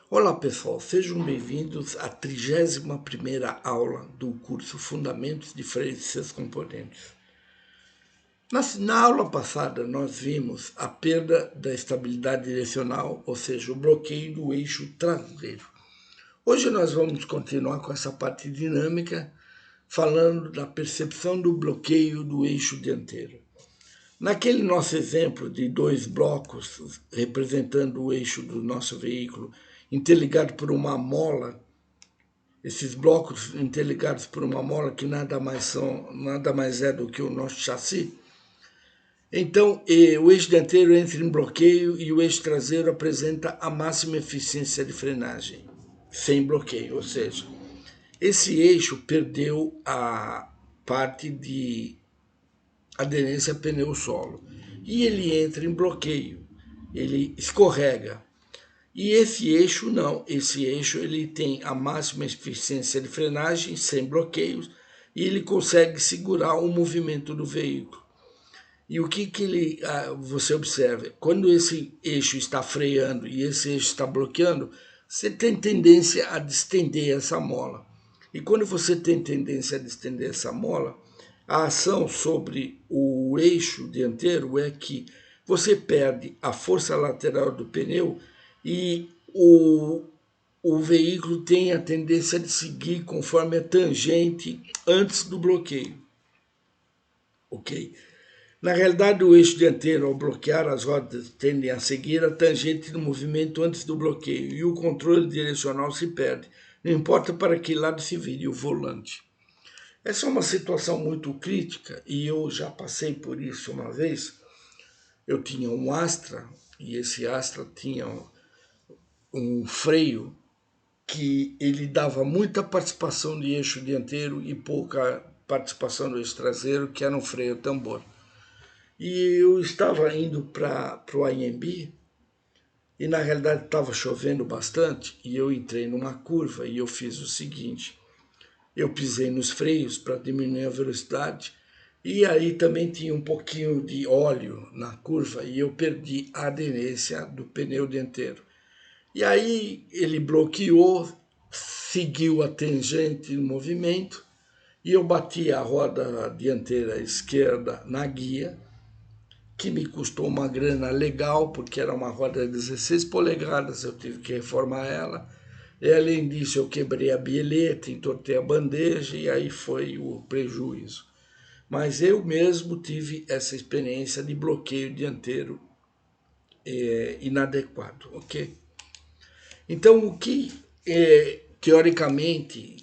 Olá pessoal, sejam bem-vindos à 31ª aula do curso Fundamentos de Freios e seus Componentes. Na aula passada nós vimos a perda da estabilidade direcional, ou seja, o bloqueio do eixo traseiro. Hoje nós vamos continuar com essa parte dinâmica, falando da percepção do bloqueio do eixo dianteiro. Naquele nosso exemplo de dois blocos representando o eixo do nosso veículo interligado por uma mola, esses blocos interligados por uma mola que nada mais é do que o nosso chassi, então o eixo dianteiro entra em bloqueio e o eixo traseiro apresenta a máxima eficiência de frenagem, sem bloqueio, ou seja, esse eixo perdeu a parte de aderência pneu-solo e ele entra em bloqueio, ele escorrega. E esse eixo não, esse eixo ele tem a máxima eficiência de frenagem, sem bloqueios, e ele consegue segurar o movimento do veículo. E o que você observa? Quando esse eixo está freando e esse eixo está bloqueando, você tem tendência a distender essa mola. E quando você tem tendência a distender essa mola, a ação sobre o eixo dianteiro é que você perde a força lateral do pneu e o veículo tem a tendência de seguir conforme a tangente antes do bloqueio. Ok? Na realidade, o eixo dianteiro, ao bloquear, as rodas tendem a seguir a tangente do movimento antes do bloqueio e o controle direcional se perde, não importa para que lado se vire o volante. Essa é uma situação muito crítica e eu já passei por isso uma vez. Eu tinha um Astra e esse Astra tinha um freio que ele dava muita participação de eixo dianteiro e pouca participação do eixo traseiro, que era um freio tambor. E eu estava indo para o AMB e na realidade estava chovendo bastante e eu entrei numa curva e eu fiz o seguinte, eu pisei nos freios para diminuir a velocidade e aí também tinha um pouquinho de óleo na curva e eu perdi a aderência do pneu dianteiro. E aí ele bloqueou, seguiu a tangente no movimento e eu bati a roda dianteira esquerda na guia, que me custou uma grana legal, porque era uma roda de 16 polegadas, eu tive que reformar ela. E além disso eu quebrei a bieleta, entortei a bandeja e aí foi o prejuízo. Mas eu mesmo tive essa experiência de bloqueio dianteiro inadequado, ok? Então, o que teoricamente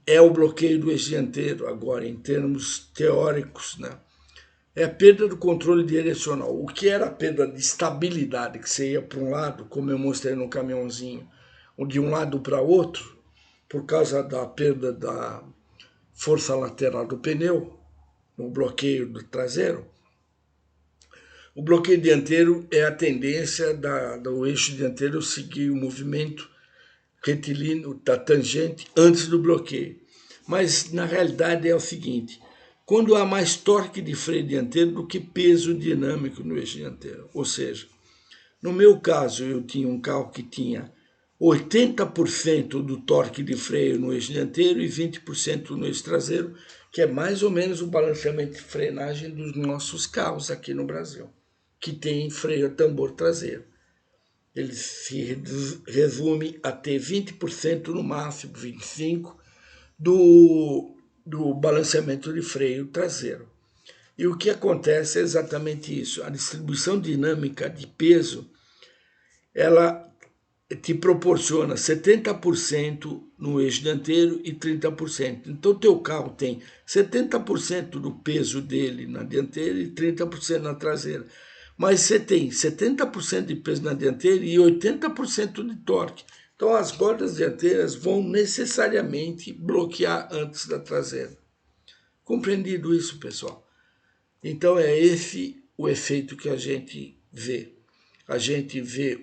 é o bloqueio do eixo dianteiro, agora em termos teóricos, né? É a perda do controle direcional. O que era a perda de estabilidade, que você ia para um lado, como eu mostrei no caminhãozinho, de um lado para outro, por causa da perda da força lateral do pneu, no bloqueio do traseiro. O bloqueio dianteiro é a tendência do eixo dianteiro seguir o movimento retilíneo da tangente antes do bloqueio. Mas na realidade é o seguinte, quando há mais torque de freio dianteiro do que peso dinâmico no eixo dianteiro. Ou seja, no meu caso eu tinha um carro que tinha 80% do torque de freio no eixo dianteiro e 20% no eixo traseiro, que é mais ou menos o balanceamento de frenagem dos nossos carros aqui no Brasil, que tem freio a tambor traseiro. Ele se resume a ter 20% no máximo, 25% do balanceamento de freio traseiro. E o que acontece é exatamente isso. A distribuição dinâmica de peso, ela te proporciona 70% no eixo dianteiro e 30%. Então, o teu carro tem 70% do peso dele na dianteira e 30% na traseira. Mas você tem 70% de peso na dianteira e 80% de torque. Então, as rodas dianteiras vão necessariamente bloquear antes da traseira. Compreendido isso, pessoal? Então, é esse o efeito que a gente vê. A gente vê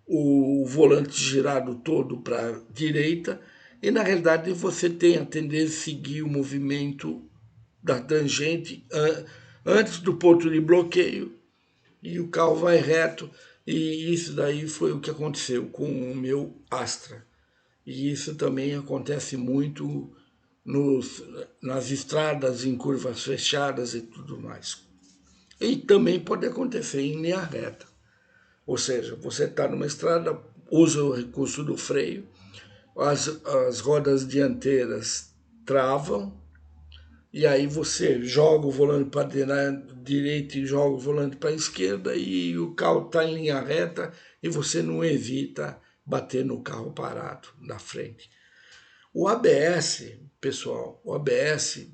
o volante girado todo para a direita e, na realidade, você tem a tendência a seguir o movimento da tangente antes do ponto de bloqueio e o carro vai reto E isso daí foi o que aconteceu com o meu Astra. E isso também acontece muito nas estradas em curvas fechadas e tudo mais. E também pode acontecer em linha reta. Ou seja, você está numa estrada, usa o recurso do freio, as rodas dianteiras travam, e aí você joga o volante para a direita e joga o volante para a esquerda, e o carro está em linha reta e você não evita bater no carro parado na frente. O ABS, pessoal, o ABS,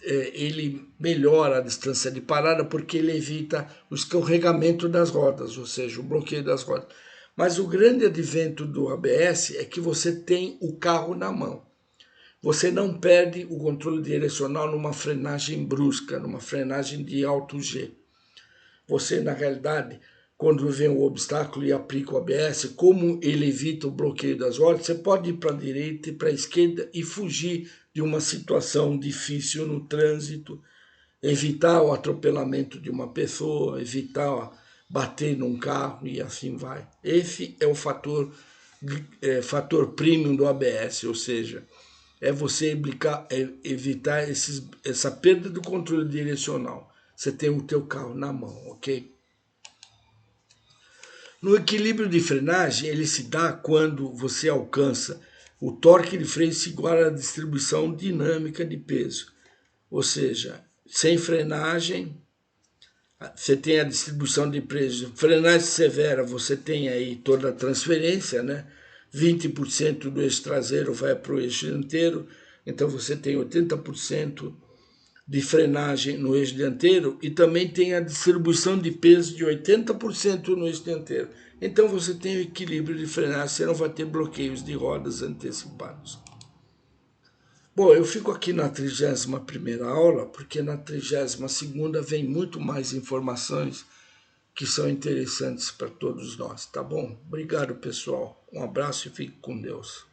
ele melhora a distância de parada porque ele evita o escorregamento das rodas, ou seja, o bloqueio das rodas. Mas o grande advento do ABS é que você tem o carro na mão. Você não perde o controle direcional numa frenagem brusca, numa frenagem de alto G. Você, na realidade, quando vem o obstáculo e aplica o ABS, como ele evita o bloqueio das rodas, você pode ir para a direita e para a esquerda e fugir de uma situação difícil no trânsito, evitar o atropelamento de uma pessoa, evitar bater num carro e assim vai. Esse é o fator premium do ABS, ou seja, é você evitar essa perda do controle direcional. Você tem o teu carro na mão, ok? No equilíbrio de frenagem, ele se dá quando você alcança o torque de freio igual à distribuição dinâmica de peso. Ou seja, sem frenagem, você tem a distribuição de peso. Frenagem severa, você tem aí toda a transferência, né? 20% do eixo traseiro vai para o eixo dianteiro, então você tem 80% de frenagem no eixo dianteiro e também tem a distribuição de peso de 80% no eixo dianteiro. Então você tem o equilíbrio de frenagem, você não vai ter bloqueios de rodas antecipados. Bom, eu fico aqui na 31ª aula, porque na 32ª vem muito mais informações que são interessantes para todos nós, tá bom? Obrigado, pessoal. Um abraço e fique com Deus.